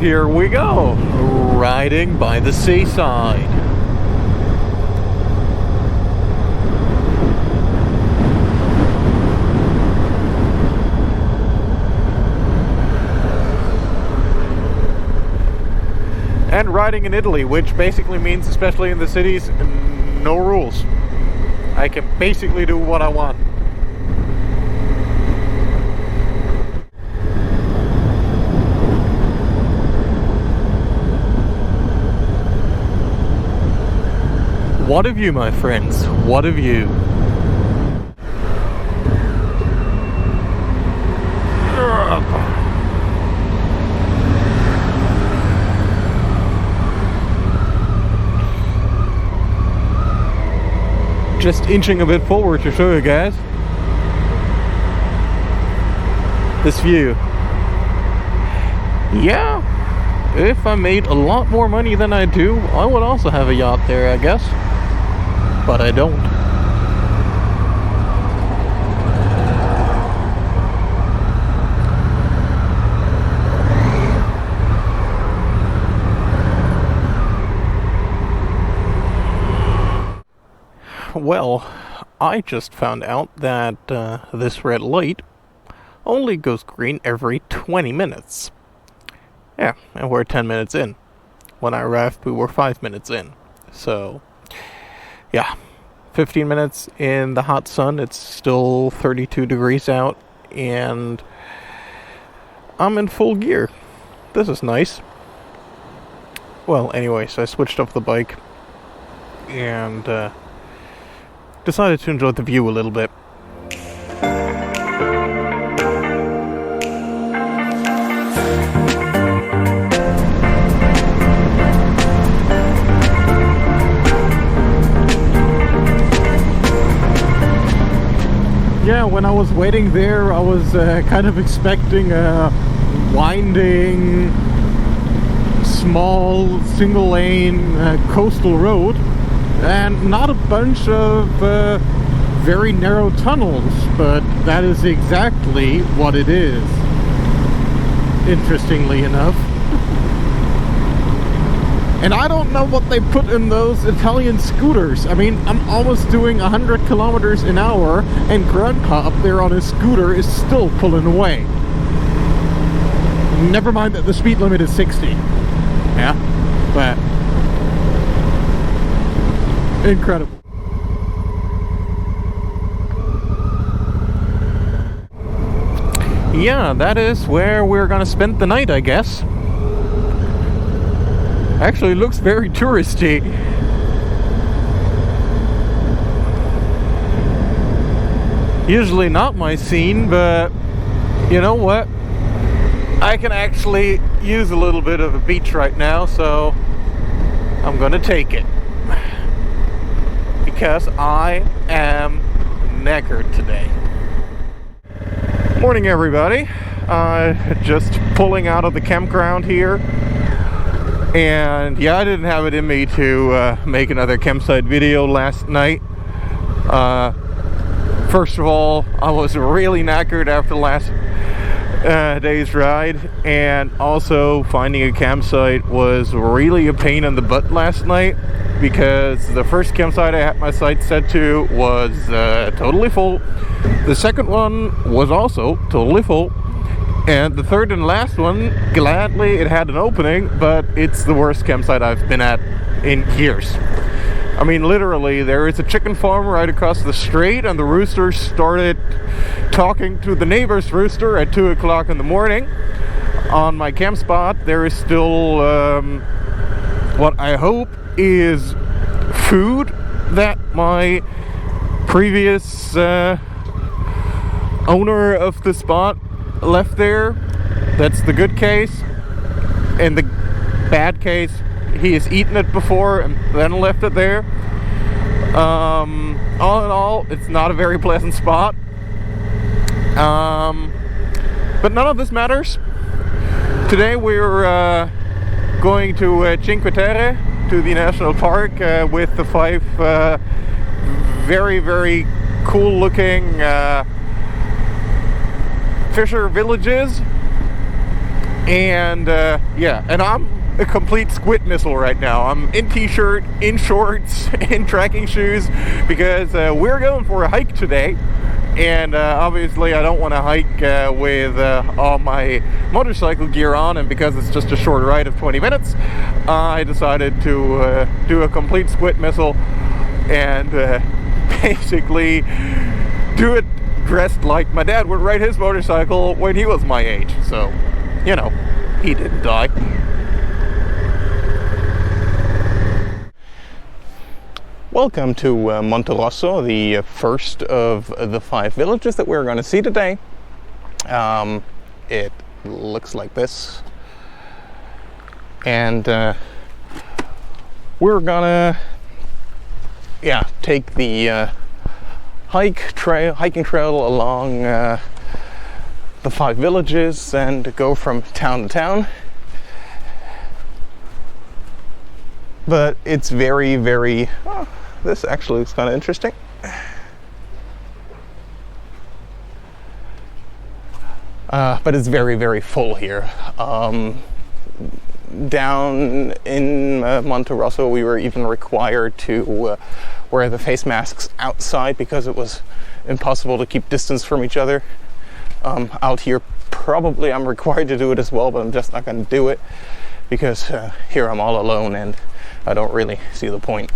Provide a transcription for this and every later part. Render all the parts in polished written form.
here we go, riding by the seaside. And riding in Italy, which basically means, especially in the cities, no rules. I can basically do what I want. What of you, my friends? What of you? Just inching a bit forward to show you guys this view. Yeah, if I made a lot more money than I do, I would also have a yacht there, I guess. But I don't. Well, I just found out that this red light only goes green every 20 minutes. Yeah, and we're 10 minutes in. When I arrived, we were 5 minutes in. So, yeah, 15 minutes in the hot sun. It's still 32 degrees out, and I'm in full gear. This is nice. Well, anyways, I switched off the bike and decided to enjoy the view a little bit. Yeah, when I was waiting there, I was kind of expecting a winding, small, single-lane coastal road, and not a bunch of very narrow tunnels, but that is exactly what it is, interestingly enough. And I don't know what they put in those Italian scooters. I mean, I'm almost doing 100 kilometers an hour, and Grandpa up there on his scooter is still pulling away. Never mind that the speed limit is 60. Yeah, but incredible. Yeah, that is where we're gonna spend the night, I guess. Actually, looks very touristy. Usually not my scene, but you know what? I can actually use a little bit of a beach right now, so I'm gonna take it. Because I am knackered today. Morning, everybody. Just pulling out of the campground here. And yeah, I didn't have it in me to make another campsite video last night. First of all, I was really knackered after last day's ride, and also finding a campsite was really a pain in the butt last night, because the first campsite I had my sights set to was totally full. The second one was also totally full. And the third and last one, gladly, it had an opening, but it's the worst campsite I've been at in years. I mean, literally, there is a chicken farm right across the street, and the roosters started talking to the neighbor's rooster at 2 o'clock in the morning. On my camp spot, there is still what I hope is food that my previous owner of the spot left there. That's the good case. In the bad case, he has eaten it before and then left it there. All in all, it's not a very pleasant spot. But none of this matters. Today we're going to Cinque Terre, to the national park, with the 5 very, very cool looking fisher villages. And yeah, and I'm a complete squid missile right now. I'm in t-shirt, in shorts, in trekking shoes, because we're going for a hike today. And obviously I don't want to hike with all my motorcycle gear on, and because it's just a short ride of 20 minutes, I decided to do a complete squid missile and basically do it dressed like my dad would ride his motorcycle when he was my age. So, you know, he didn't die. Welcome to Monte Rosso, the first of the 5 villages that we're going to see today. It looks like this. And we're gonna take the hiking trail along the 5 villages and go from town to town. But it's very, very... this actually looks kind of interesting. But it's very, very full here. Down in Monte Rosso, we were even required to wear the face masks outside because it was impossible to keep distance from each other. Out here, probably I'm required to do it as well, but I'm just not going to do it because here I'm all alone and I don't really see the point.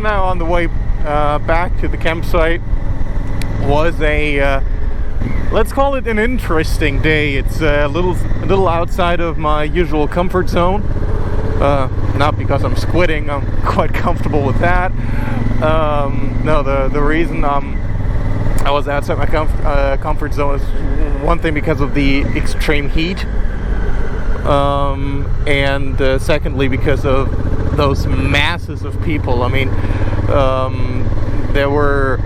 then on the way back to the campsite was a let's call it an interesting day. It's a little outside of my usual comfort zone. Not because I'm squitting, I'm quite comfortable with that. No, the reason I was outside my comfort zone is one thing because of the extreme heat, and secondly because of those masses of people. I mean, there were,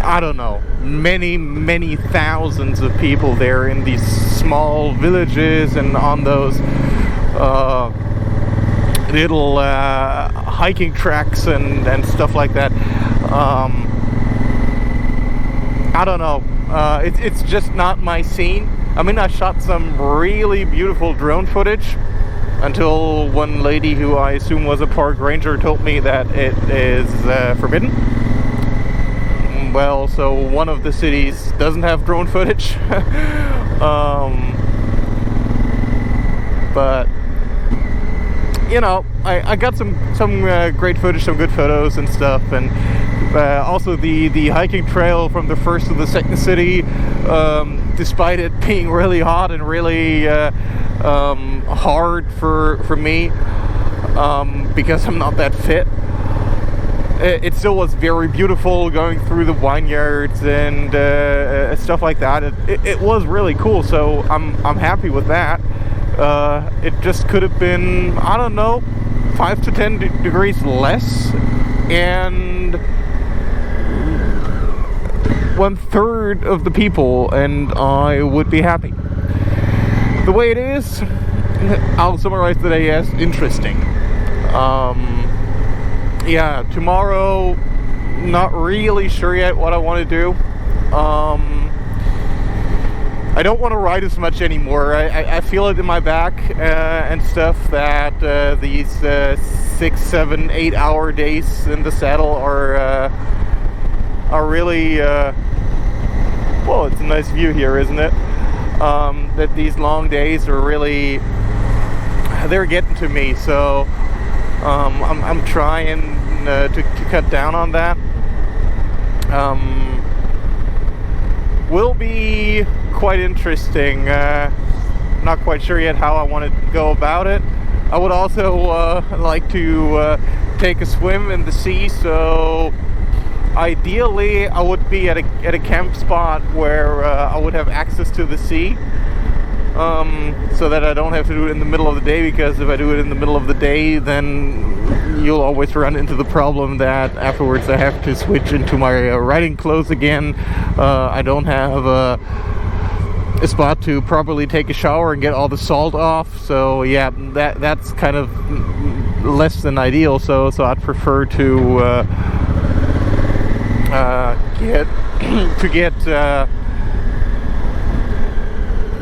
I don't know, many thousands of people there in these small villages and on those little hiking tracks and stuff like that. I don't know, it's just not my scene. I mean, I shot some really beautiful drone footage until one lady, who I assume was a park ranger, told me that it is forbidden. Well, so one of the cities doesn't have drone footage. But you know, I got some great footage, some good photos and stuff, and also the hiking trail from the first to the second city, despite it being really hot and really hard for me, because I'm not that fit. It still was very beautiful, going through the vineyards and stuff like that. It was really cool, so I'm happy with that. It just could have been, I don't know, 5 to 10 degrees less, and 1/3 of the people, and I would be happy. The way it is, I'll summarize the day as interesting. Yeah, tomorrow, not really sure yet what I want to do. I don't want to ride as much anymore. I feel it in my back and stuff that these 6, 7, 8 hour days in the saddle are really well, it's a nice view here, isn't it? That these long days are really, they're getting to me. So I'm trying to cut down on that. Will be quite interesting. Not quite sure yet how I want to go about it. I would also like to take a swim in the sea, so ideally I would be at a camp spot where I would have access to the sea, so that I don't have to do it in the middle of the day, because if I do it in the middle of the day, then you'll always run into the problem that afterwards I have to switch into my riding clothes again. I don't have a spot to properly take a shower and get all the salt off, so yeah, that's kind of less than ideal. So I'd prefer to get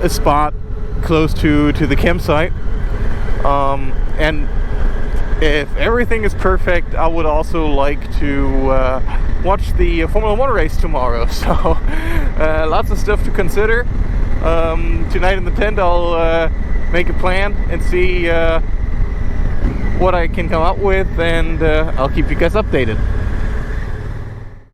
a spot close to the campsite, and if everything is perfect, I would also like to watch the Formula 1 race tomorrow. So lots of stuff to consider. Tonight in the tent I'll make a plan and see what I can come up with, and I'll keep you guys updated.